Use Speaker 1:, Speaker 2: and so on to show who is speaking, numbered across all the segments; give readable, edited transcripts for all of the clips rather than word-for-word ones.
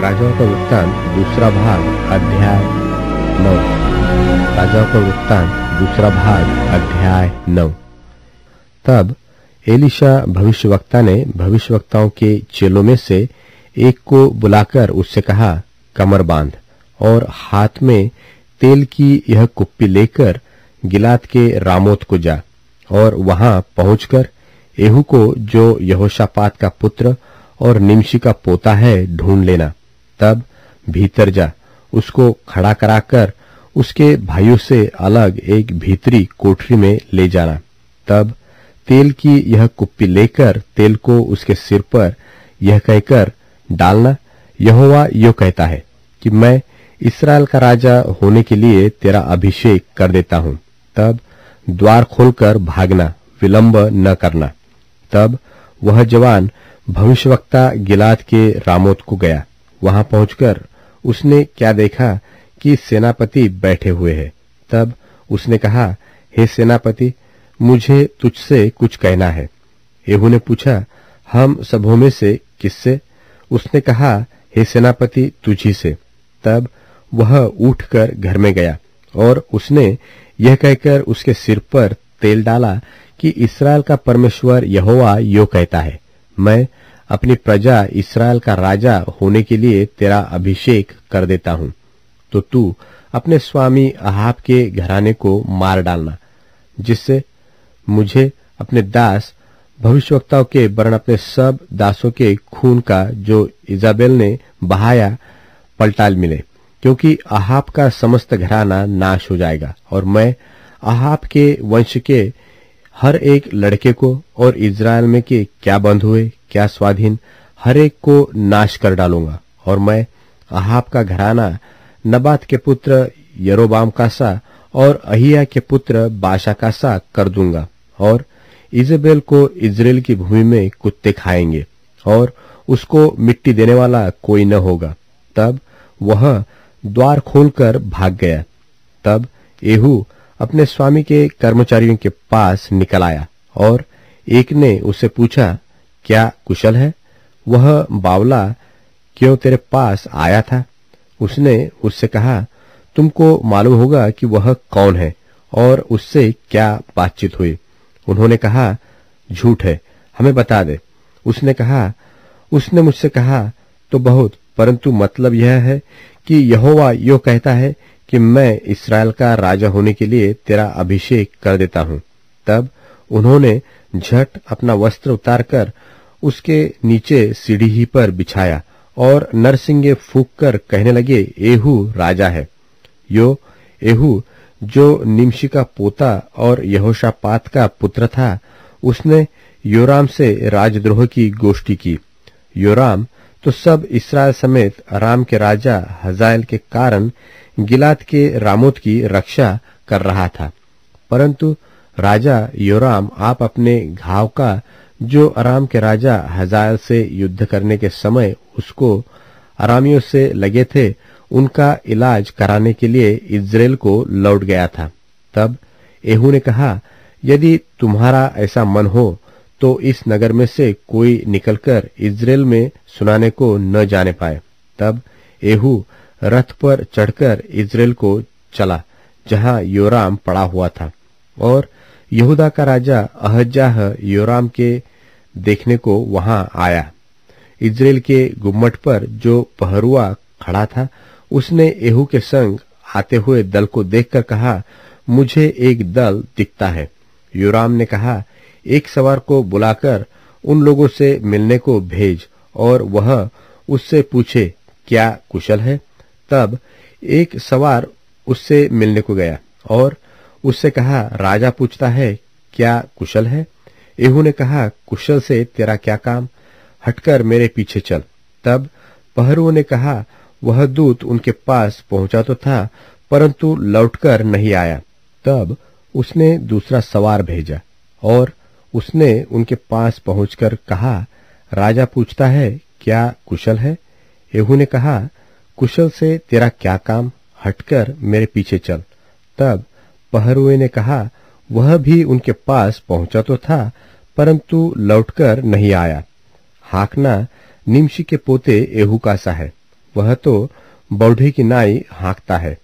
Speaker 1: राजाओं का वृत्तांत दूसरा भाग अध्याय 9। राजाओं का वृत्तांत दूसरा भाग अध्याय 9। तब एलीशा भविष्यवक्ता ने भविष्यवक्ताओं के चेलों में से एक को बुलाकर उससे कहा, कमर बांध और हाथ में तेल की यह कुप्पी लेकर गिलाद के रामोत को जा और वहां पहुंचकर एहू को जो यहोशापात का पुत्र और निमशी का पोता है ढूंढ लेना। तब भीतर जा, उसको खड़ा कराकर उसके भाइयों से अलग एक भीतरी कोठरी में ले जाना। तब तेल की यह कुप्पी लेकर तेल को उसके सिर पर यह कहकर डालना, यहोवा यो कहता है कि मैं इस्राएल का राजा होने के लिए तेरा अभिषेक कर देता हूं। तब द्वार खोलकर भागना, विलंब न करना। तब वह जवान भविष्यवक्ता गिलाद के रामोत को गया। वहां पहुंचकर उसने क्या देखा कि सेनापति बैठे हुए हैं। तब उसने कहा, हे सेनापति, मुझे तुझसे कुछ कहना है। एहू ने पूछा, हम सबों में से किससे? उसने कहा, हे सेनापति, तुझी से। तब वह उठकर घर में गया और उसने यह कहकर उसके सिर पर तेल डाला कि इस्राएल का परमेश्वर यहोवा यो कहता है, मैं अपनी प्रजा इस्राएल का राजा होने के लिए तेरा अभिषेक कर देता हूं। तो तू अपने स्वामी अहाब के घराने को मार डालना, जिससे मुझे अपने दास भविष्यवक्ताओं के वरन अपने सब दासों के खून का जो इजाबेल ने बहाया पलटाल मिले, क्योंकि अहाब का समस्त घराना नाश हो जाएगा और मैं अहाब के वंश के हर एक लड़के को और इज़राइल में के क्या बंद हुए क्या स्वाधीन हर एक को नाश कर डालूंगा। और मैं अहाब का घराना नबात के पुत्र यरोबाम का सा और अहिया के पुत्र बाशा का सा कर दूंगा और इजेबेल को इज़राइल की भूमि में कुत्ते खाएंगे और उसको मिट्टी देने वाला कोई न होगा। तब वह द्वार खोलकर भाग गया। तब एहू अपने स्वामी के कर्मचारियों के पास निकल आया और एक ने उससे पूछा, क्या कुशल है? वह बावला क्यों तेरे पास आया था? उसने उससे कहा, तुमको मालूम होगा कि वह कौन है और उससे क्या बातचीत हुई। उन्होंने कहा, झूठ है, हमें बता दे। उसने कहा, उसने मुझसे कहा तो बहुत, परंतु मतलब यह है कि यहोवा यो कहता है कि मैं इस्राएल का राजा होने के लिए तेरा अभिषेक कर देता हूं। तब उन्होंने झट अपना वस्त्र उतारकर उसके नीचे सीढ़ी ही पर बिछाया और नरसिंगे फूंक कर कहने लगे, एहू राजा है। यो एहू जो निमशी का पोता और यहोशापात का पुत्र था, उसने योराम से राजद्रोह की गोष्ठी की। योराम तो सब इस्राएल समेत अराम के राजा हजाएल के कारण गिलाद के रामोत की रक्षा कर रहा था, परंतु राजा योराम आप अपने घाव का जो अराम के राजा हजाएल से युद्ध करने के समय उसको अरामियों से लगे थे, उनका इलाज कराने के लिए इज़राइल को लौट गया था। तब एहू ने कहा, यदि तुम्हारा ऐसा मन हो तो इस नगर में से कोई निकलकर इज़राइल में सुनाने को न जाने पाए। तब एहू रथ पर चढ़कर इज़राइल को चला जहां योराम पड़ा हुआ था और यहूदा का राजा अहज्याह योराम के देखने को वहां आया। इज़राइल के गुम्मट पर जो पहरुआ खड़ा था, उसने एहू के संग आते हुए दल को देखकर कहा, मुझे एक दल दिखता है। योराम ने कहा, एक सवार को बुलाकर उन लोगों से मिलने को भेज और वह उससे पूछे, क्या कुशल है? तब एक सवार उससे मिलने को गया और उससे कहा, राजा पूछता है, क्या कुशल है? एहू ने कहा, कुशल से तेरा क्या काम? हटकर मेरे पीछे चल। तब पहरुओं ने कहा, वह दूत उनके पास पहुंचा तो था, परंतु लौटकर नहीं आया। तब उसने दूसरा सवार भेजा और उसने उनके पास पहुंचकर कहा, राजा पूछता है, क्या कुशल है? एहू ने कहा, कुशल से तेरा क्या काम? हटकर मेरे पीछे चल। तब पहरुए ने कहा, वह भी उनके पास पहुंचा तो था, परंतु लौटकर नहीं आया। हाकना निमशी के पोते एहू का सा है। वह तो बौढ़े की नाई हाँकता है।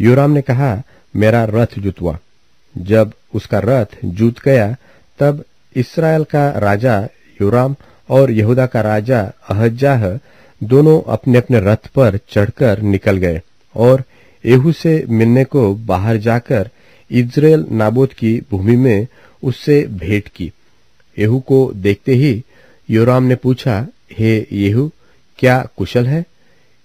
Speaker 1: योराम ने कहा, मेरा रथ जुतवा। जब उसका रथ जूत गया तब इस्राएल का राजा योराम और यहूदा का राजा अहज्याह दोनों अपने अपने रथ पर चढ़कर निकल गए और येहू से मिलने को बाहर जाकर इज्रेल नाबोत की भूमि में उससे भेंट की। येहू को देखते ही योराम ने पूछा, हे येहू, क्या कुशल है?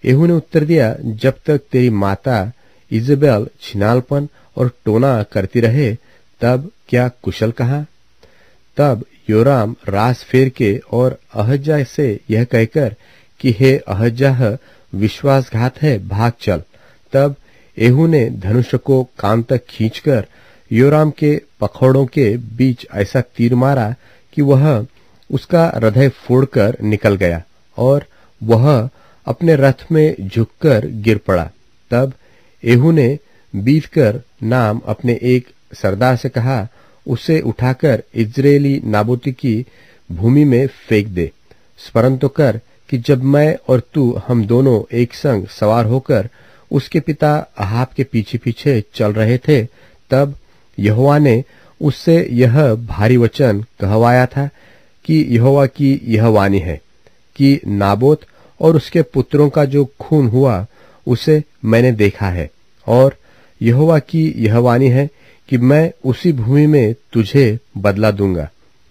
Speaker 1: येहू ने उत्तर दिया, जब तक तेरी माता इजेबेल छिनालपन और टोना करती रहे तब क्या कुशल कहा? तब योराम रास फेर के और अहज्याह से यह कहकर कि हे अहज्याह, विश्वासघात है, भाग चल। तब येहू ने धनुष को कान तक खींचकर योराम के पखौड़ों के बीच ऐसा तीर मारा कि वह उसका हृदय फोड़कर निकल गया और वह अपने रथ में झुककर गिर पड़ा। तब येहू ने बीतकर नाम अपने एक सरदार से कहा, उसे उठाकर इज्राएली नाबोती की भूमि में फेंक दे। स्मरण तो कर कि जब मैं और तू हम दोनों एक संग सवार होकर उसके पिता अहाब के पीछे पीछे चल रहे थे, तब यहोवा ने उससे यह भारी वचन कहवाया था कि यहोवा की यह वाणी है कि नाबोत और उसके पुत्रों का जो खून हुआ उसे मैंने देखा है, और यहोवा की यह वाणी है कि मैं उसी भूमि में तुझे बदला दूंगा।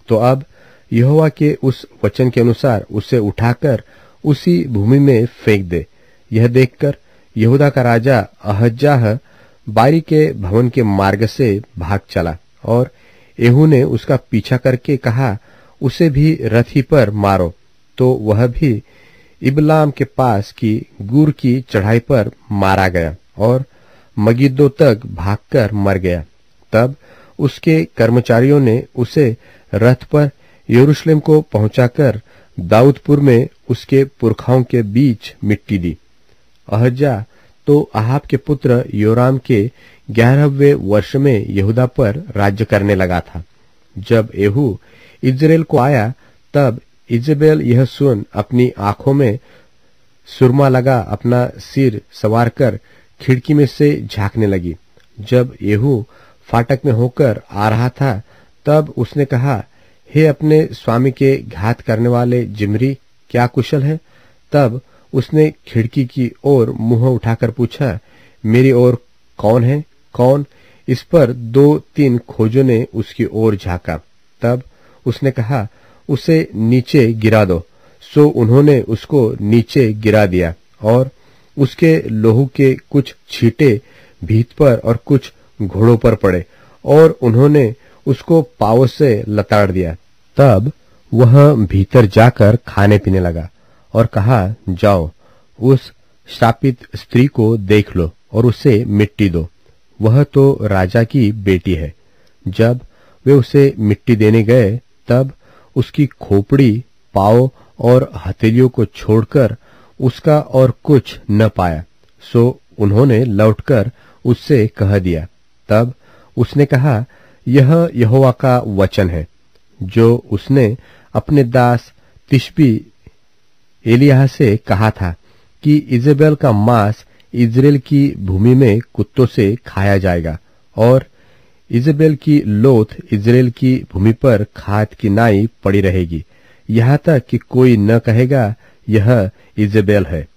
Speaker 1: तो अब यहोवा के उस वचन के अनुसार उसे उठाकर उसी भूमि में फेंक दे। यह देखकर यहूदा का राजा अहज्याह बारी के भवन के मार्ग से भाग चला और येहू ने उसका पीछा करके कहा, उसे भी रथी पर मारो। तो वह भी इबलाम के पास की गुर की चढ़ाई पर मारा गया और मगिद्दो तक भागकर मर गया। तब उसके कर्मचारियों ने उसे रथ पर यरूशलेम को पहुंचाकर दाऊदपुर में उसके पुरखाओं के बीच मिट्टी दी। अहज्याह तो अहाब के पुत्र योराम के 11वें वर्ष में यहूदा पर राज्य करने लगा था। जब येहू इज्रेल को आया तब इजेबेल यह सुन अपनी आंखों में सुरमा लगा अपना सिर सवार कर खिड़की में से झांकने लगी। जब येहू फाटक में होकर आ रहा था तब उसने कहा, हे अपने स्वामी के घात करने वाले जिमरी, क्या कुशल है? तब उसने खिड़की की ओर मुंह उठाकर पूछा, मेरी ओर कौन है? कौन? इस पर 2-3 खोजों ने उसकी ओर झांका। तब उसने कहा, उसे नीचे गिरा दो। सो उन्होंने उसको नीचे गिरा दिया और उसके लोहू के कुछ छींटे भीत पर और कुछ घोड़ों पर पड़े और उन्होंने उसको पांवों से लताड़ दिया। तब वह भीतर जाकर खाने पीने लगा और कहा, जाओ उस श्रापित स्त्री को देख लो और उसे मिट्टी दो, वह तो राजा की बेटी है। जब वे उसे मिट्टी देने गए तब उसकी खोपड़ी, पाँव और हथेलियों को छोड़कर उसका और कुछ न पाया। सो उन्होंने लौटकर उससे कह दिया। तब उसने कहा, यह यहोवा का वचन है जो उसने अपने दास तिशबी एलिय्याह से कहा था कि इजेबेल का मांस इज्रेल की भूमि में कुत्तों से खाया जाएगा और इजेबेल की लोथ इज्रेल की भूमि पर खाद की नाई पड़ी रहेगी, यहाँ तक कि कोई न कहेगा यह इजेबेल है।